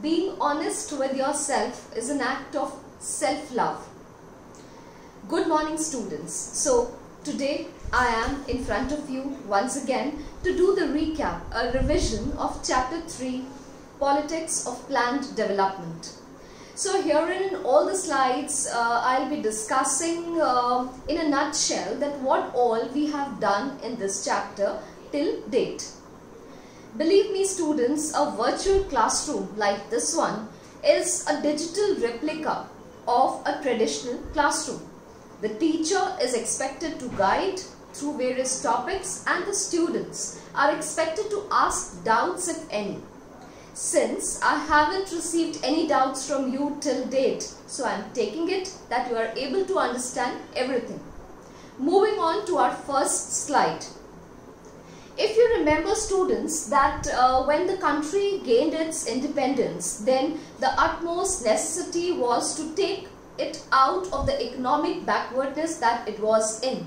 Being honest with yourself is an act of self-love. Good morning, students. So today I am in front of you once again to do the recap, a revision of chapter 3, Politics of Planned Development. So here in all the slides I'll be discussing in a nutshell that what all we have done in this chapter till date. Believe me, students, a virtual classroom like this one is a digital replica of a traditional classroom. The teacher is expected to guide through various topics and the students are expected to ask doubts if any. Since I haven't received any doubts from you till date, so I am taking it that you are able to understand everything. Moving on to our first slide. If you remember, students, that when the country gained its independence, then the utmost necessity was to take it out of the economic backwardness that it was in.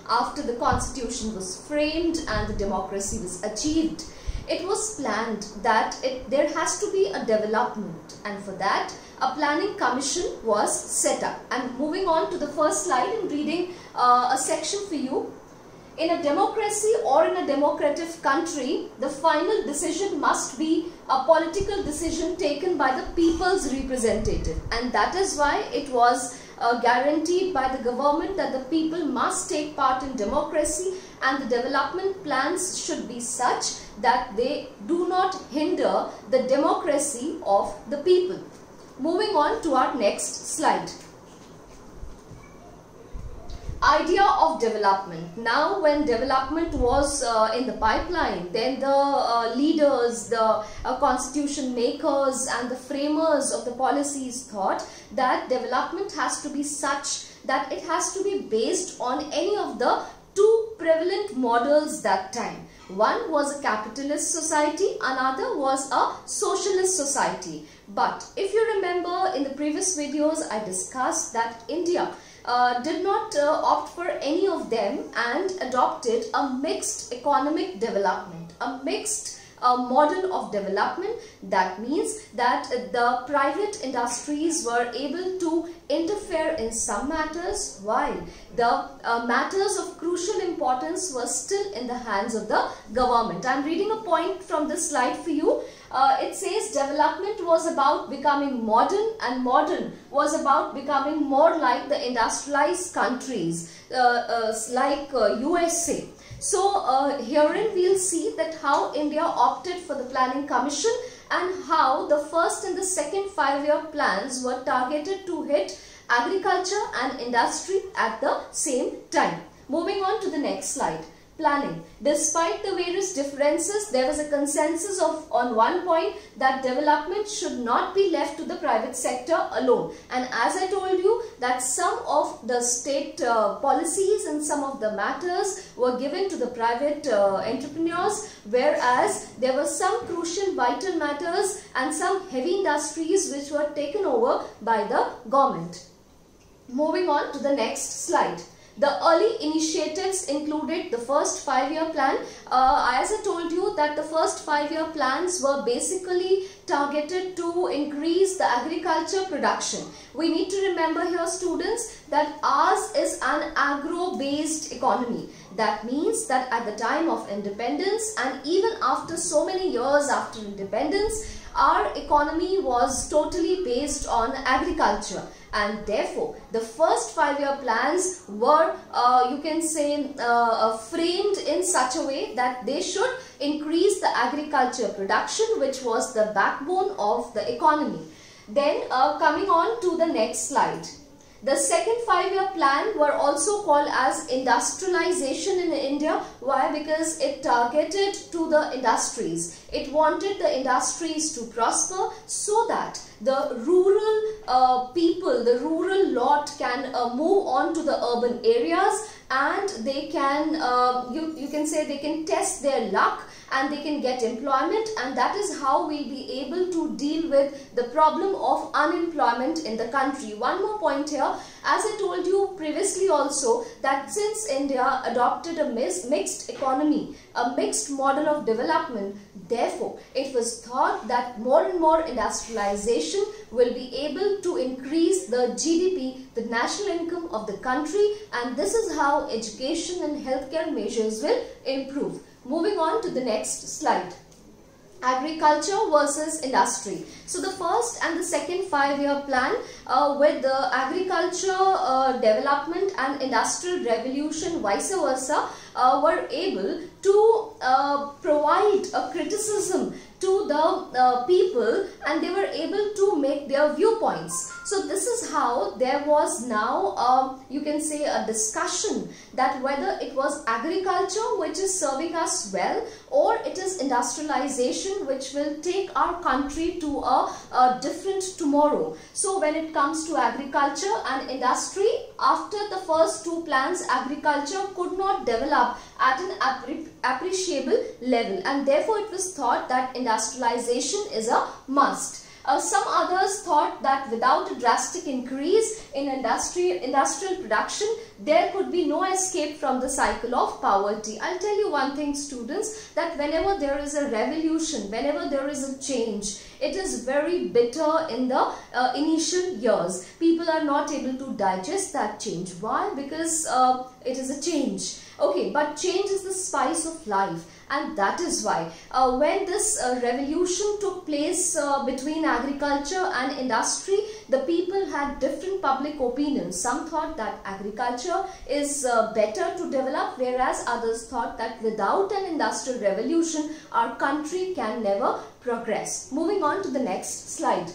After the constitution was framed and the democracy was achieved, it was planned that there has to be a development, and for that a planning commission was set up. And moving on to the first slide and reading a section for you. In a democracy or in a democratic country, the final decision must be a political decision taken by the people's representative, and that is why it was guaranteed by the government that the people must take part in democracy and the development plans should be such that they do not hinder the democracy of the people. Moving on to our next slide. Idea of development. Now when development was in the pipeline, then the leaders, the constitution makers and the framers of the policies thought that development has to be such that it has to be based on any of the two prevalent models that time. One was a capitalist society, another was a socialist society. But if you remember, in the previous videos I discussed that India did not opt for any of them and adopted a mixed economic development, a mixed model of development. That means that the private industries were able to interfere in some matters while the matters of crucial importance were still in the hands of the government. I am reading a point from this slide for you. It says development was about becoming modern and modern was about becoming more like the industrialized countries like USA. So herein we will see that how India opted for the planning commission and how the first and the second 5-year plans were targeted to hit agriculture and industry at the same time. Moving on to the next slide. Planning. Despite the various differences, there was a consensus on one point that development should not be left to the private sector alone. And as I told you that some of the state policies and some of the matters were given to the private entrepreneurs, whereas there were some crucial vital matters and some heavy industries which were taken over by the government. Moving on to the next slide. The early initiatives included the first 5-year plan. As I told you that the first 5-year plans were basically targeted to increase the agriculture production. We need to remember here, students, that ours is an agro-based economy. That means that at the time of independence and even after so many years after independence, our economy was totally based on agriculture, and therefore the first 5-year plans were you can say framed in such a way that they should increase the agriculture production, which was the backbone of the economy. Then coming on to the next slide. The second 5-year plan were also called as industrialization in India. Why? Because it targeted to the industries. It wanted the industries to prosper so that the rural people, the rural lot can move on to the urban areas and they can, you can say they can test their luck and they can get employment, and that is how we'll be able to deal with the problem of unemployment in the country. One more point here, as I told you previously also, that since India adopted a mixed economy, a mixed model of development, therefore it was thought that more and more industrialization will be able to increase the GDP, the national income of the country, and this is how education and healthcare measures will improve. Moving on to the next slide. Agriculture versus industry. So the first and the second 5-year plan with the agriculture development and industrial revolution vice versa were able to provide a criticism to the people, and they were able to make their viewpoints. So this is how there was now you can say a discussion that whether it was agriculture which is serving us well, or it is industrialization which will take our country to a different tomorrow. So when it comes to agriculture and industry, after the first two plans, agriculture could not develop at an appreciable level, and therefore it was thought that industrialization is a must. Some others thought that without a drastic increase in industrial production, there could be no escape from the cycle of poverty. I'll tell you one thing, students, that whenever there is a revolution, whenever there is a change, it is very bitter in the initial years. People are not able to digest that change. Why? Because it is a change. Okay, but change is the spice of life, and that is why when this revolution took place between agriculture and industry, the people had different public opinions. Some thought that agriculture is better to develop, whereas others thought that without an industrial revolution, our country can never progress. Moving on to the next slide.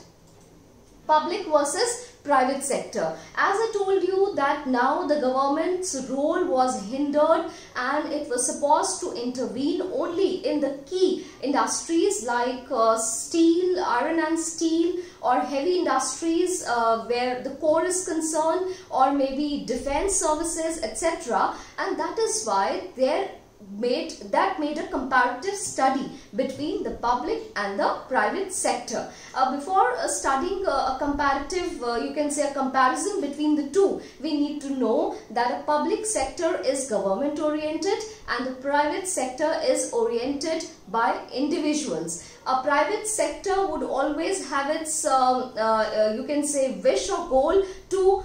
Public versus private sector. As I told you that now the government's role was hindered, and it was supposed to intervene only in the key industries like steel, iron and steel, or heavy industries where the core is concerned, or maybe defense services, etc. And that is why that made a comparative study between the public and the private sector. Before studying a comparative, you can say a comparison between the two, we need to know that a public sector is government oriented and the private sector is oriented by individuals. A private sector would always have its, you can say, wish or goal to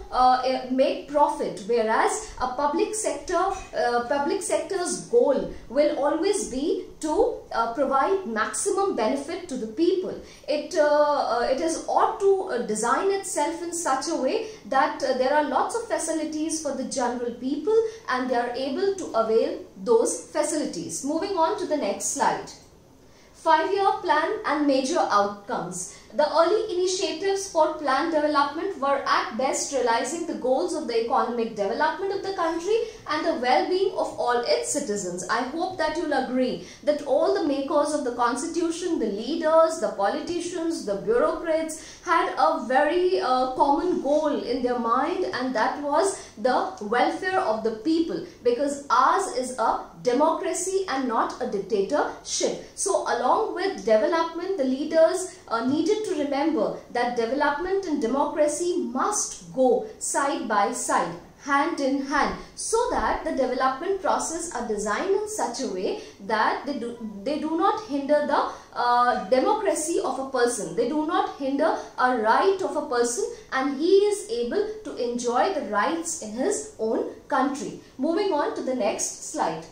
make profit, whereas a public sector's goal will always be to provide maximum benefit to the people. It is ought to design itself in such a way that there are lots of facilities for the general people, and they are able to avail those facilities. Moving on to the next slide. 5-year plan and major outcomes. The early initiatives for plan development were at best realizing the goals of the economic development of the country and the well-being of all its citizens. I hope that you'll agree that all the makers of the constitution, the leaders, the politicians, the bureaucrats had a very common goal in their mind, and that was the welfare of the people, because ours is a democracy and not a dictatorship. So along with development, the leaders needed to remember that development and democracy must go side by side, hand in hand, so that the development process are designed in such a way that they do not hinder the democracy of a person. They do not hinder a right of a person, and he is able to enjoy the rights in his own country. Moving on to the next slide.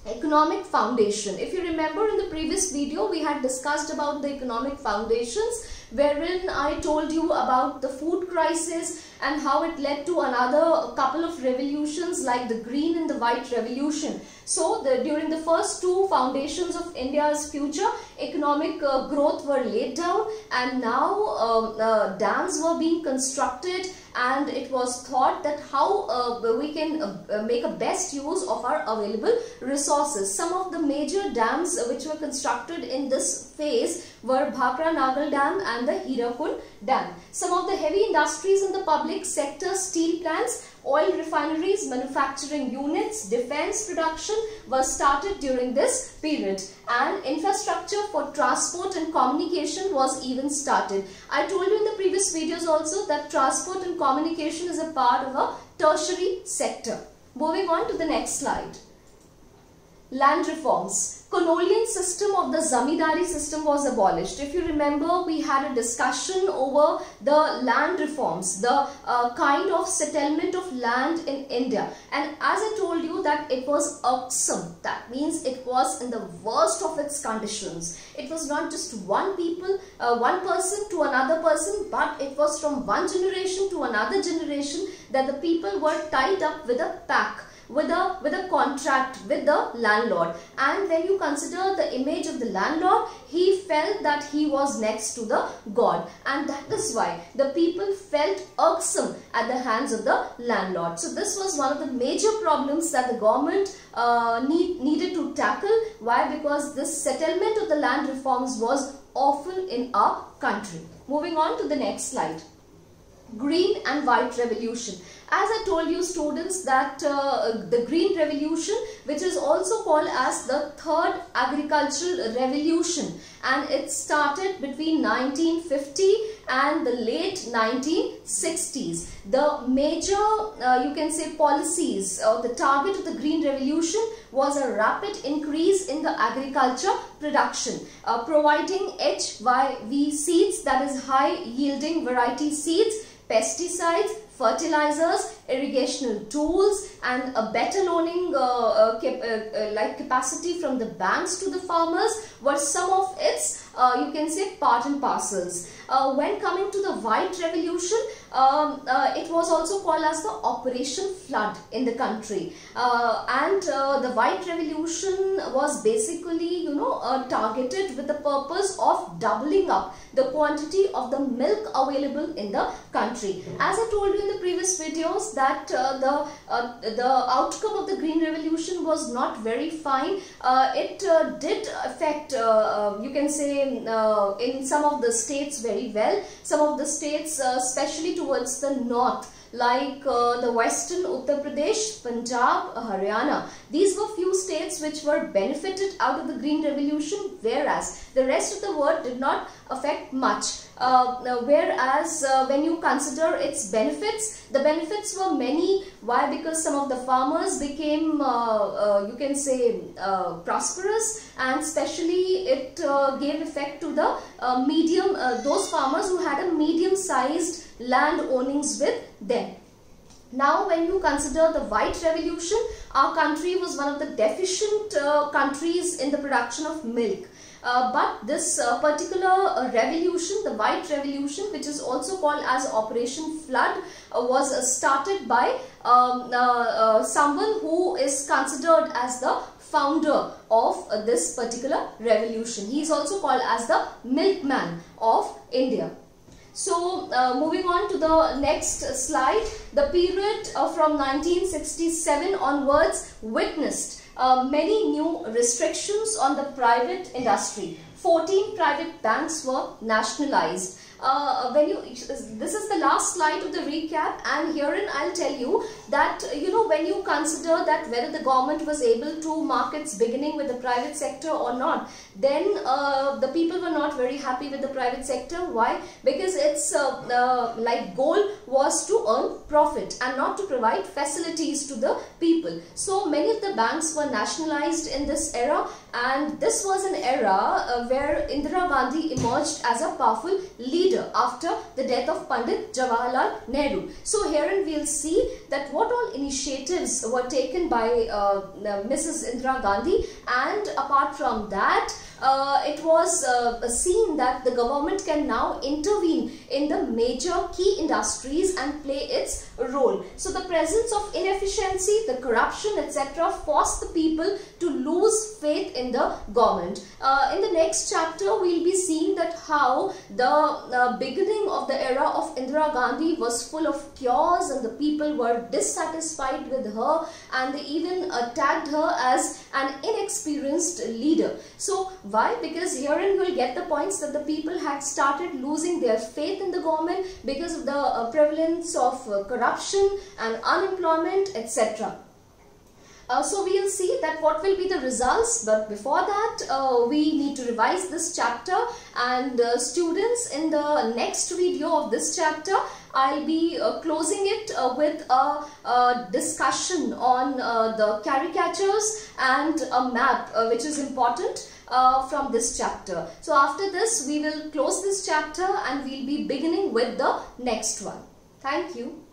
Economic foundation. If you remember, in the previous video we had discussed about the economic foundations, wherein I told you about the food crisis and how it led to another couple of revolutions like the green and the white revolution. So during the first two foundations of India's future, economic growth were laid down, and now dams were being constructed, and it was thought that how we can make a best use of our available resources. Some of the major dams which were constructed in this phase were Bhakra Nagal Dam and the Hirakund Dam. Some of the heavy industries in the public sector, steel plants, oil refineries, manufacturing units, defense production were started during this period, and infrastructure for transport and communication was even started. I told you in the previous videos also that transport and communication is a part of a tertiary sector. Moving on to the next slide. Land reforms. Colonial system of the zamindari system was abolished. If you remember, we had a discussion over the land reforms, the kind of settlement of land in India, and as I told you that it was irksome. That means it was in the worst of its conditions. It was not just one person to another person, but it was from one generation to another generation that the people were tied up with a pact, with a contract with the landlord. And when you consider the image of the landlord, he felt that he was next to the god, and that is why the people felt irksome at the hands of the landlord. So this was one of the major problems that the government needed to tackle. Why? Because this settlement of the land reforms was awful in our country. Moving on to the next slide. Green and White Revolution. As I told you students that the Green Revolution, which is also called as the Third Agricultural Revolution, and it started between 1950 and the late 1960s. The major you can say policies or the target of the Green Revolution was a rapid increase in the agriculture production, providing HYV seeds, that is high yielding variety seeds, pesticides, fertilizers, irrigational tools, and a better loaning capacity from the banks to the farmers were some of its you can say part and parcels. When coming to the White Revolution, it was also called as the Operation Flood in the country, and the White Revolution was basically targeted with the purpose of doubling up the quantity of the milk available in the country. As I told you in the previous videos that the outcome of the Green Revolution was not very fine. It did affect you can say in some of the states very well. Some of the states especially towards the north, like the western Uttar Pradesh, Punjab, Haryana. These were few states which were benefited out of the Green Revolution, whereas the rest of the world did not affect much. Whereas when you consider its benefits, the benefits were many. Why? Because some of the farmers became you can say prosperous, and especially it gave effect to the those farmers who had a medium-sized land ownings with them. Now when you consider the White Revolution, our country was one of the deficient countries in the production of milk. But this particular revolution, the White Revolution, which is also called as Operation Flood, was started by someone who is considered as the founder of this particular revolution. He is also called as the milkman of India. So moving on to the next slide, the period from 1967 onwards witnessed many new restrictions on the private industry. 14 private banks were nationalized. This is the last slide of the recap, and herein I'll tell you that when you consider that whether the government was able to mark its beginning with the private sector or not, then the people were not very happy with the private sector. Why? Because its goal was to earn profit and not to provide facilities to the people. So many of the banks were nationalized in this era, and this was an era where Indira Gandhi emerged as a powerful leader after the death of Pandit Jawaharlal Nehru. So herein we'll see that what all initiatives were taken by Mrs. Indira Gandhi, and apart from that, it was seen that the government can now intervene in the major key industries and play its role. So the presence of inefficiency, the corruption, etc. forced the people to lose faith in the government. In the next chapter, we'll be seeing that how the beginning of the era of Indira Gandhi was full of chaos, and the people were dissatisfied with her, and they even tagged her as an inexperienced leader. So Why? Because herein you will get the points that the people had started losing their faith in the government because of the prevalence of corruption and unemployment, etc. So we will see that what will be the results, but before that we need to revise this chapter, and students, in the next video of this chapter I'll be closing it with a discussion on the caricatures and a map which is important from this chapter. So after this we will close this chapter and we'll be beginning with the next one. Thank you.